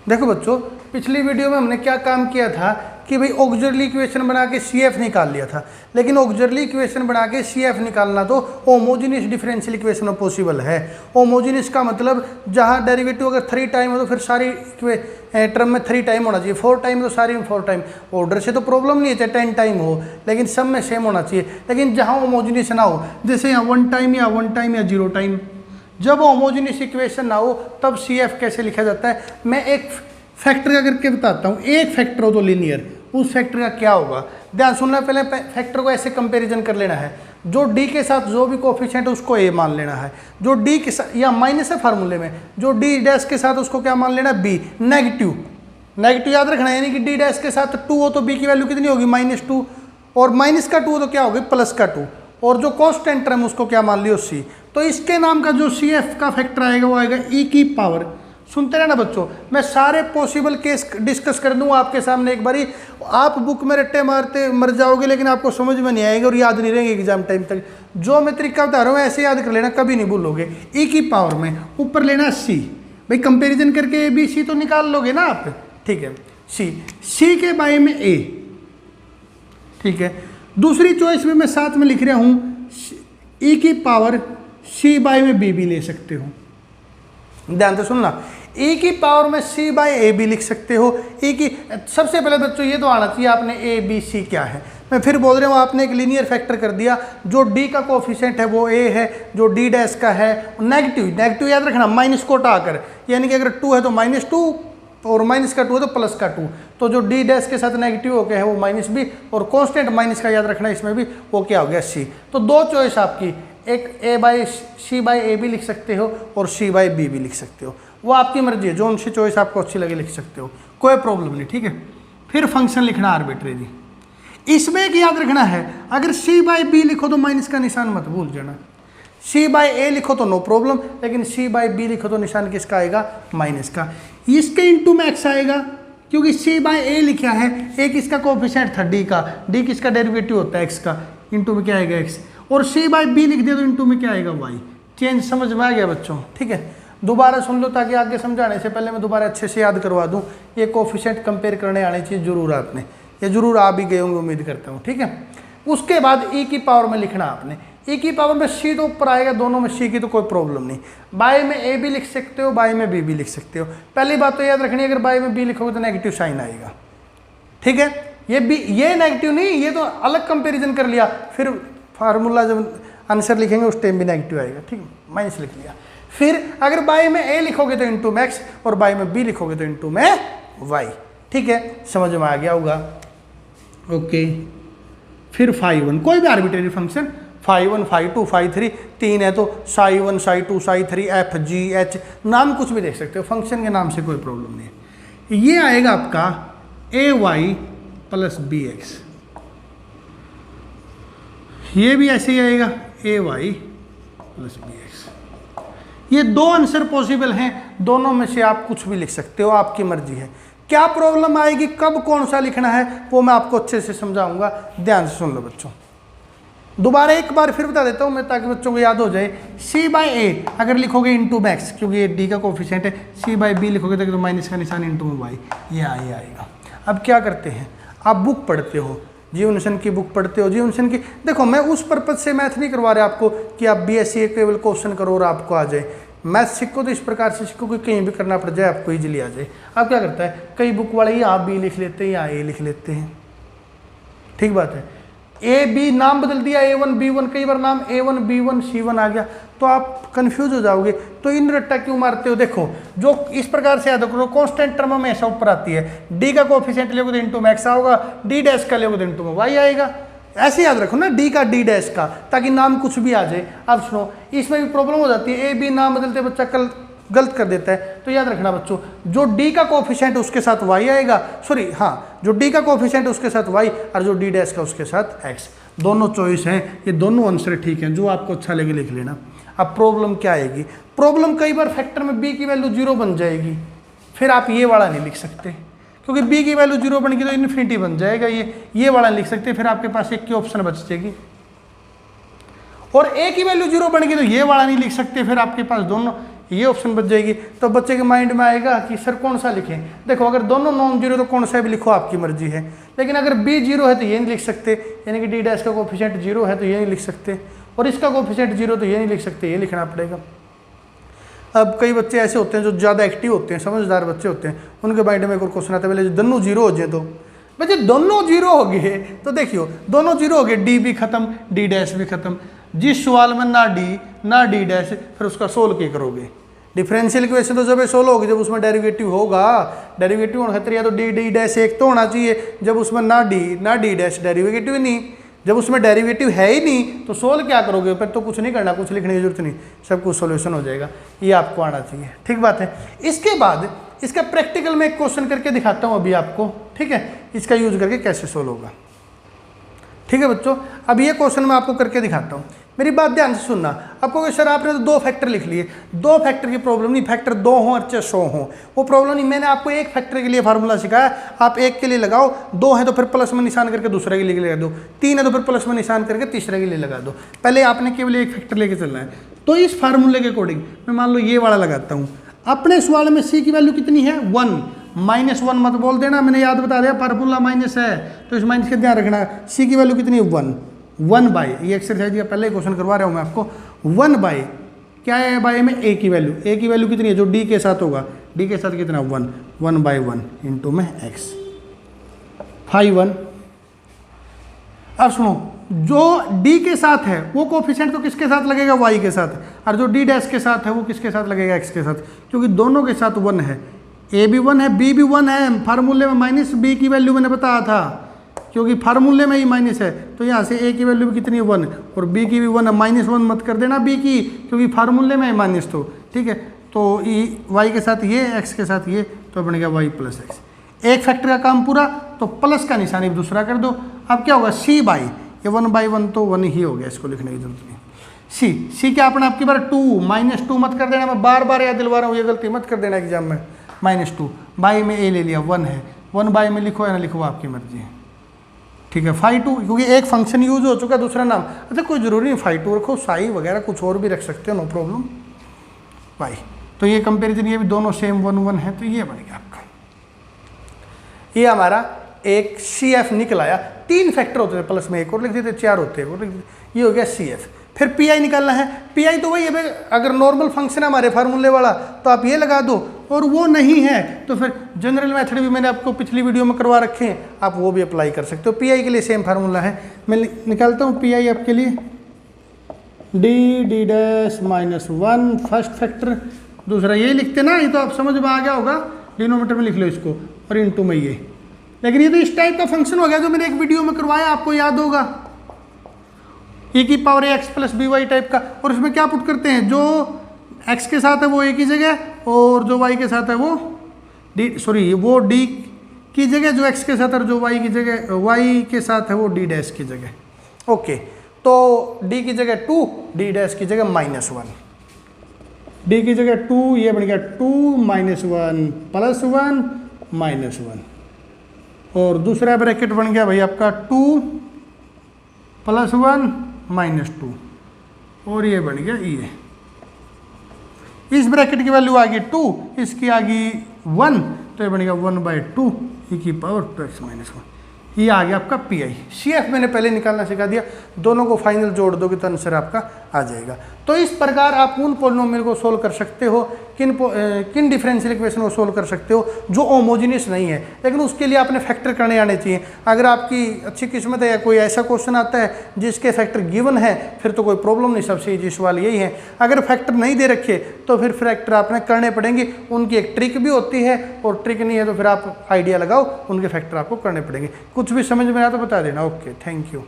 देखो बच्चों, पिछली वीडियो में हमने क्या काम किया था कि भाई ऑक्सिलरी इक्वेशन बना के CF निकाल लिया था, लेकिन ऑक्सिलरी इक्वेशन बना के CF निकालना तो होमोजेनियस डिफरेंशियल इक्वेशन में पॉसिबल है। होमोजेनियस का मतलब जहाँ डेरिवेटिव अगर 3 टाइम हो तो फिर सारी टर्म में 3 टाइम होना चाहिए, 4 टाइम तो सारी में 4 टाइम। ऑर्डर से तो प्रॉब्लम नहीं है, चाहे 10 टाइम हो, लेकिन सब में सेम होना चाहिए। लेकिन जहाँ होमोजेनियस ना हो, जैसे यहाँ 1 टाइम या 1 टाइम या 0 टाइम, जब होमोजेनियस इक्वेशन ना हो तब CF कैसे लिखा जाता है, मैं एक फैक्टर का करके बताता हूँ। एक फैक्टर हो तो लीनियर, उस फैक्टर का क्या होगा ध्यान सुनना। पहले फैक्टर को ऐसे कंपैरिजन कर लेना है, जो D के साथ जो भी कोफिशिएंट है उसको A मान लेना है, जो D के साथ या माइनस है फार्मूले में, जो D डैश के साथ उसको क्या मान लेना B, नेगेटिव। नेगेटिव याद रखना है, यानी कि D डैश के साथ 2 हो तो B की वैल्यू कितनी होगी, -2, और माइनस का 2 हो तो क्या होगी, प्लस का 2, और जो कॉन्स्टेंट टर्म उसको क्या मान लियो C। तो इसके नाम का जो CF का फैक्टर आएगा वो आएगा E की पावर। सुनते रहना बच्चों, मैं सारे पॉसिबल केस डिस्कस कर दूंगा आपके सामने एक बारी। आप बुक में रट्टे मारते मर जाओगे, लेकिन आपको समझ में नहीं आएगा और याद नहीं रहेंगे एग्जाम टाइम तक। जो मैं तरीका बता रहा हूँ ऐसे याद कर लेना, कभी नहीं भूलोगे। E की पावर में ऊपर लेना C, भाई कंपेरिजन करके ABC तो निकाल लोगे ना आप, ठीक है। C के बाय में A, ठीक है। दूसरी चॉइस में मैं साथ में लिख रहा हूँ E की पावर C बाय में B भी ले सकते हो। ध्यान से सुनना, E की पावर में C बाय A भी लिख सकते हो। E की सबसे पहले बच्चों ये तो आना चाहिए आपने A B C क्या है। मैं फिर बोल रहा हूँ, आपने एक लीनियर फैक्टर कर दिया, जो D का कोफिशिएंट है वो A है, जो D डैश का है नेगेटिव याद रखना, माइनस को हटाकर, यानी कि अगर 2 है तो -2 और माइनस का 2 है तो प्लस का 2, तो जो D डैश के साथ नेगेटिव हो गया है वो -B, और कॉन्स्टेंट माइनस का याद रखना इसमें भी, वो क्या हो गया C। तो दो चॉइस आपकी, एक A by C by A भी लिख सकते हो और C बाय B भी लिख सकते हो, वो आपकी मर्जी है, जो उनसी चॉइस आपको अच्छी लगे लिख सकते हो, कोई प्रॉब्लम नहीं, ठीक है। फिर फंक्शन लिखना आर्बिट्रेरी। इसमें एक याद रखना है, अगर C बाय B लिखो तो माइनस का निशान मत भूल जाना, C बाय A लिखो तो नो प्रॉब्लम, लेकिन C बाय B लिखो तो निशान किसका आएगा, माइनस का। इसके इंटू में x आएगा, क्योंकि C बाय A लिखा है, एक इसका कोफिशिएंट था D का, D किसका डेरिवेटिव होता है x का, इंटू में क्या आएगा x, और C बाय B लिख दिया तो इंटू में क्या आएगा y। चेंज समझ में आ गया बच्चों, ठीक है। दोबारा सुन लो ताकि आगे समझाने से पहले मैं दोबारा अच्छे से याद करवा दूं। ये कोफिशिएंट कंपेयर करने आने चाहिए जरूर आपने, ये जरूर आ भी गए होंगे उम्मीद करता हूँ, ठीक है। उसके बाद E की पावर में लिखना आपने, E की पावर में C तो ऊपर आएगा, दोनों में C की तो कोई प्रॉब्लम नहीं। बाय में A भी लिख सकते हो, बाय में B भी लिख सकते हो। पहली बात तो याद रखनी है, अगर बाय में B लिखोगे तो नेगेटिव साइन आएगा, ठीक है। ये नेगेटिव नहीं, ये तो अलग कंपेरिजन कर लिया, फिर फार्मूला जब आंसर लिखेंगे उस टाइम भी नेगेटिव आएगा, ठीक है, माइनस लिख लिया। फिर अगर बाय में A लिखोगे तो इंटू में x, और बाय में B लिखोगे तो इंटू में y, ठीक है, समझ में आ गया होगा, ओके। फिर φ1 कोई भी आर्बिट्रेरी फंक्शन, φ1 φ2 φ3, 3 है तो ψ1 ψ2 ψ3 f g h, नाम कुछ भी देख सकते हो, फंक्शन के नाम से कोई प्रॉब्लम नहीं है। ये आएगा आपका ay प्लस bx, ये भी ऐसे ही आएगा ay प्लस bx। ये दो आंसर पॉसिबल हैं, दोनों में से आप कुछ भी लिख सकते हो, आपकी मर्जी है। क्या प्रॉब्लम आएगी, कब कौन सा लिखना है, वो मैं आपको अच्छे से समझाऊंगा, ध्यान से सुन लो बच्चों। दोबारा एक बार फिर बता देता हूं मैं, ताकि बच्चों को याद हो जाए। C बाय A अगर लिखोगे इंटू मैक्स, क्योंकि ये D का कोफिशिएंट है, C बाय B लिखोगे तो माइनस का निशान इंटू में y, ये आएगा। अब क्या करते हैं, आप बुक पढ़ते हो, जीवनशन की बुक पढ़ते हो, जीवनशन की, देखो मैं उस पर्पज से मैथ नहीं करवा रहे आपको कि आप BSc केवल क्वेश्चन करो और आपको आ जाए। मैथ सीखो तो इस प्रकार से सीखो कि कहीं भी करना पड़ जाए आपको इजीली आ जाए। अब क्या करता है, कई बुक वाले यहाँ B लिख लेते हैं, यहाँ A लिख लेते हैं, ठीक बात है। A B नाम बदल दिया, A1 B1, कई बार नाम A1 B1 C1 आ गया, तो आप कंफ्यूज हो जाओगे। तो इन रट्टा क्यों मारते हो, देखो जो इस प्रकार से याद करो, कांस्टेंट टर्म में ऐसा ऊपर आती है, D का कोफिशिएंट लोगे तो इंटू में x होगा, D डैश का लोगे तो इंटू में y आएगा। ऐसे याद रखो ना, D का D डैश का, ताकि नाम कुछ भी आ जाए। अब सुनो, इसमें भी प्रॉब्लम हो जाती है, A B नाम बदलते बच्चा कल गलत कर देता है, तो याद रखना बच्चों, जो D का कोफिशिएंट उसके साथ y आएगा, सॉरी हाँ, जो D का कोफिशिएंट उसके साथ y और जो D डैश का उसके साथ x, दोनों चॉइस हैं, ये दोनों आंसर ठीक हैं, जो आपको अच्छा लगे लिख लेना। अब प्रॉब्लम क्या आएगी, प्रॉब्लम कई बार फैक्टर में B की वैल्यू 0 बन जाएगी, फिर आप ये वाला नहीं लिख सकते, क्योंकि B की वैल्यू 0 बन गई तो इन्फिनिटी बन जाएगा, ये वाला नहीं लिख सकते, फिर आपके पास एक की ऑप्शन बच जाएगी। और A की वैल्यू 0 बन गई तो ये वाला नहीं लिख सकते, फिर आपके पास दोनों, ये ऑप्शन बच जाएगी। तो बच्चे के माइंड में आएगा कि सर कौन सा लिखें। देखो अगर दोनों नॉन जीरो तो कौन सा भी लिखो, आपकी मर्जी है। लेकिन अगर बी जीरो है तो ये नहीं लिख सकते, यानी कि डी डैश का कोफिशिएंट जीरो है तो ये नहीं लिख सकते, और इसका कोफिशिएंट जीरो तो ये नहीं लिख सकते, ये लिखना पड़ेगा। अब कई बच्चे ऐसे होते हैं जो ज़्यादा एक्टिव होते हैं, समझदार बच्चे होते हैं, उनके माइंड में एक और क्वेश्चन आता है, पहले दोनों जीरो हो जाए तो बच्चे दोनों जीरो हो गए तो देखियो दोनों जीरो हो गए, डी भी खत्म डी डैश भी खत्म। जिस सवाल में ना डी ना डी डैश, फिर उसका सोल्व क्या करोगे? डिफरेंशियल इक्वेशन तो जब सोल्व होगी जब उसमें डेरिवेटिव होगा। डेरिवेटिव होने खातिर या तो डी डी डैश एक तो होना चाहिए, जब उसमें ना डी डैश डेरिवेटिव नहीं, जब उसमें डेरिवेटिव है ही नहीं तो सोल्व क्या करोगे? फिर तो कुछ नहीं करना, कुछ लिखने की जरूरत नहीं, सब कुछ सोल्यूशन हो जाएगा। ये आपको आना चाहिए, ठीक बात है। इसके बाद इसका प्रैक्टिकल में एक क्वेश्चन करके दिखाता हूँ अभी आपको, ठीक है, इसका यूज करके कैसे सोल्व होगा। ठीक है बच्चों, अब ये क्वेश्चन मैं आपको करके दिखाता हूँ, मेरी बात ध्यान से सुनना। आपको सर आपने तो दो फैक्टर लिख लिए, दो फैक्टर की प्रॉब्लम नहीं, फैक्टर दो हों और चाहे 100 हों वो प्रॉब्लम नहीं। मैंने आपको एक फैक्टर के लिए फार्मूला सिखाया, आप एक के लिए लगाओ, दो है तो फिर प्लस में निशान करके दूसरे के लिए लगा दो, तीन है तो फिर प्लस में निशान करके तीसरे के लिए लगा दो। पहले आपने केवल एक फैक्टर लेके चलना है। तो इस फार्मूले के अकॉर्डिंग मैं मान लो ये वाला लगाता हूँ। अपने सवाल में सी की वैल्यू कितनी है? 1, -1 मत बोल देना, मैंने याद बता दिया फार्मूला माइनस है तो इस माइनस का ध्यान रखना। सी की वैल्यू कितनी है? 1 बाई, ये एक्सरसाइज का पहले क्वेश्चन करवा रहा हूँ मैं आपको। 1 बाई क्या है? बाई में ए की वैल्यू, ए की वैल्यू कितनी है? जो डी के साथ होगा, डी के साथ कितना? 1 बाई 1 इंटू में एक्स 5 1। अब सुनो, जो डी के साथ है वो कोफिशिएंट तो किसके साथ लगेगा? वाई के साथ, और जो डी डैश के साथ है वो किसके साथ लगेगा? एक्स के साथ, क्योंकि दोनों के साथ 1 है। ए भी 1 है, बी भी 1 है, फार्मूले में माइनस बी की वैल्यू मैंने बताया था, क्योंकि फार्मूले में ही माइनस है तो यहाँ से ए की वैल्यू भी कितनी है? 1 और बी की भी 1 है। -1 मत कर देना बी की, क्योंकि फार्मूले में है माइनस, तो ठीक है। तो वाई के साथ ये, एक्स के साथ ये, तो बन गया वाई प्लस एक्स। एक फैक्टर का काम पूरा, तो प्लस का निशानी दूसरा कर दो। अब क्या होगा? सी बाई, ये 1 बाई 1 तो 1 ही हो गया, इसको लिखने की जरूरत नहीं। सी क्या अपने आपकी बार 2, -2 मत कर देना, मैं बार बार याद दिलवा रहा हूँ, ये गलती मत कर देना एग्जाम में। -2 बाई में ए ले लिया, 1 है, 1 बाई में लिखो या ना लिखो आपकी मर्जी है, ठीक है। 5 क्योंकि एक फंक्शन यूज हो चुका, दूसरा नाम, अच्छा कोई जरूरी नहीं 5 रखो, साई वगैरह कुछ और भी रख सकते हो, नो प्रॉब्लम बाई। तो ये कंपेरिजन, ये भी दोनों सेम 1 है, तो ये बन गया आपका। ये हमारा एक सी एफ निकल आया। 3 फैक्टर होते थे, प्लस में एक और लिख देते, 4 होते हैं, ये हो गया सी एफ। फिर पी आई निकालना है। पी आई तो वही है, अगर नॉर्मल फंक्शन है हमारे फार्मूले वाला तो आप ये लगा दो, और वो नहीं है तो फिर जनरल मेथड भी मैंने आपको पिछली वीडियो में करवा रखे हैं, आप वो भी अप्लाई कर सकते हो। पी आई के लिए सेम फार्मूला है, मैं निकालता हूँ पी आई आपके लिए। डी डैश -1 फर्स्ट फैक्टर, दूसरा ये लिखते ना, ये तो आप समझ में आ गया होगा, डिनोमीटर में लिख लो इसको, और इंटू में ये। लेकिन ये तो इस टाइप का फंक्शन हो गया जो मैंने एक वीडियो में करवाया, आपको याद होगा, e की power x plus b y type का। और इसमें क्या पुट करते हैं? जो x के साथ है वो a की जगह, और जो y के साथ है वो वो d की जगह, जो x के साथ है, और जो y की जगह, y के साथ है वो d डैश की जगह। ओके, तो d की जगह 2, d डैश की जगह -1, d की जगह 2, ये बन गया 2 -1 +1 -1, और दूसरा ब्रैकेट बन गया भाई आपका 2 +1 -2, और ये बन गया ये। इस ब्रैकेट की वैल्यू आ गई 2, इसकी आ गई 1, तो ये बन गया 1/2 e की पावर 2x -1। ये आ गया आपका पी आई। सी एफ मैंने पहले निकालना सिखा दिया, दोनों को फाइनल जोड़ दोगे तो आंसर आपका आ जाएगा। तो इस प्रकार आप उन पॉलिनोमियल को सोल्व कर सकते हो, किन डिफरेंशियल इक्वेशन को सोल्व कर सकते हो जो होमोजेनियस नहीं है, लेकिन उसके लिए आपने फैक्टर करने आने चाहिए। अगर आपकी अच्छी किस्मत है या कोई ऐसा क्वेश्चन आता है जिसके फैक्टर गिवन है, फिर तो कोई प्रॉब्लम नहीं, सबसे ईजी सवाल यही है। अगर फैक्टर नहीं दे रखे तो फिर फैक्टर आपने करने पड़ेंगे, उनकी एक ट्रिक भी होती है, और ट्रिक नहीं है तो फिर आप आइडिया लगाओ, उनके फैक्टर आपको करने पड़ेंगे। कुछ भी समझ में आया तो बता देना। Okay, thank you.